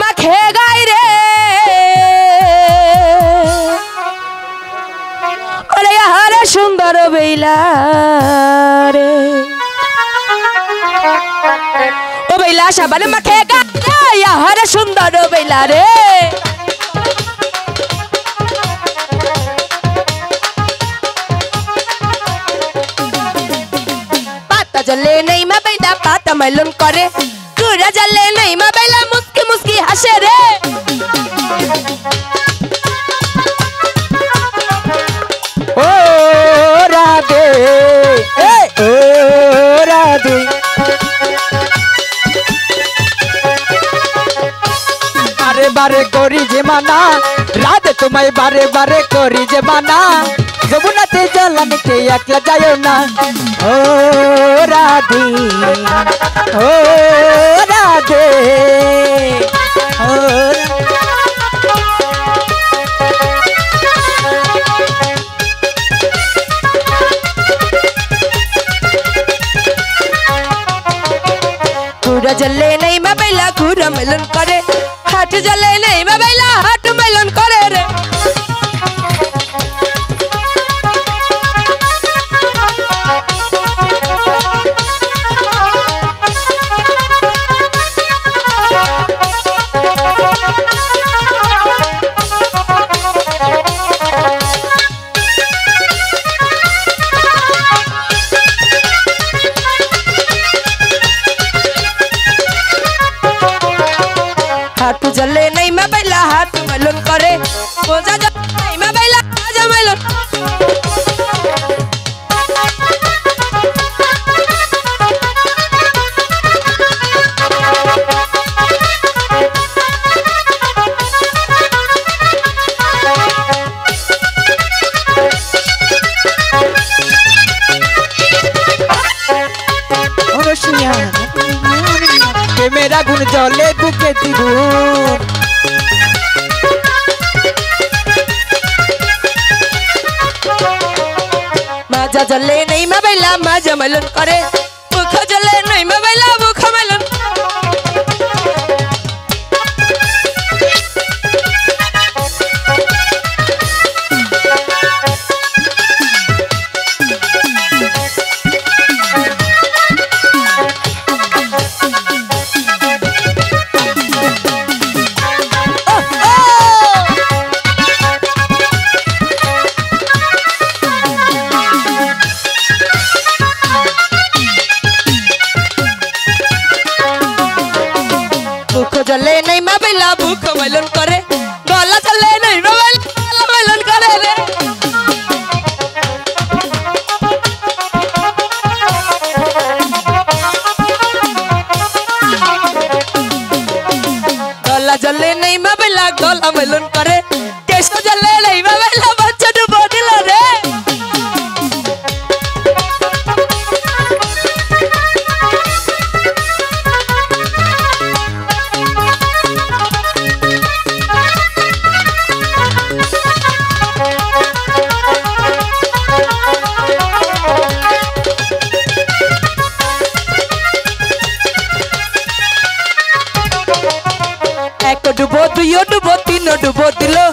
মাখে গাই রে ওরে আহারে সুন্দর বেলা রে ও বেলা সাবান মাখে গাই রে আহারে সুন্দর বেলা রে पाता जले नहीं मैं बैला पाता मैलन करे पूरा जले नहीं मैं बैला मुस्की मुस्की हंसे रे ओ राधे ओ राधे बारे बारे करी जे माना राधे तुम्हें बारे बारे करी जे माना যমুনাতে জলান কে একলা যায়ও না ও রাধে ও রাধে ও पूरा जले नहीं मैं बैला पूरा मिलन करे हाथ जले नहीं मैं बैला हाथ मिलन करे रे हाथ जले नहीं मैं बैला हाथ मिलन करे बोझा जले नहीं मैं बैला आज मिलन के मेरा गुण जले बुके दिगुन माजा जले नहीं मैं बैला माजा मिलन करे मुख जले नहीं मैं बैला मुख मिलन जले नहीं मैं बैला भूख मिलन करे गला जले नहीं मैं बैला मिलन करे रे गला जले नहीं मैं बैला गला मिलन करे केसो जले नहीं मैं बैला बच्चा डुबो दिला रे एक डुबो दुइयो डुबो तीनो डुबो दिलो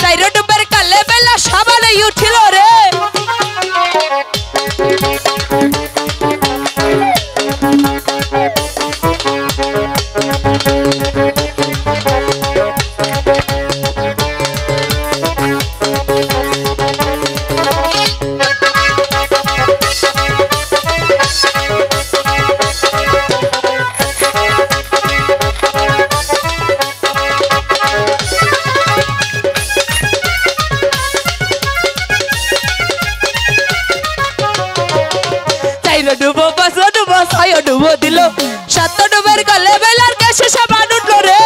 चाइरो डुबर काले बेला साबाने उठिलो रे डुबो बसो डुबो सायो डुबो दिलो सात डुबर काले बेलार कैसे साबान उठलो रे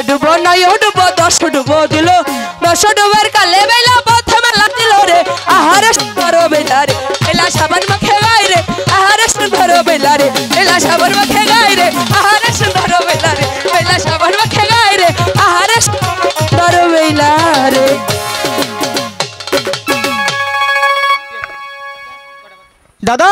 डुबो नयो डुबो दस डुबो दिलो दस डुबर काले बेला बोथे माला दिलो रे आहारे सुंदर बेला रे बेला साबान माखे गाय रे आहारे सुंदर बेला বেলা রে বেলা সাবর মাখে গায় রে আহারে সুন্দর বেলা রে বেলা সাবর মাখে গায় রে আহারে সুন্দর বেলা রে। দাদা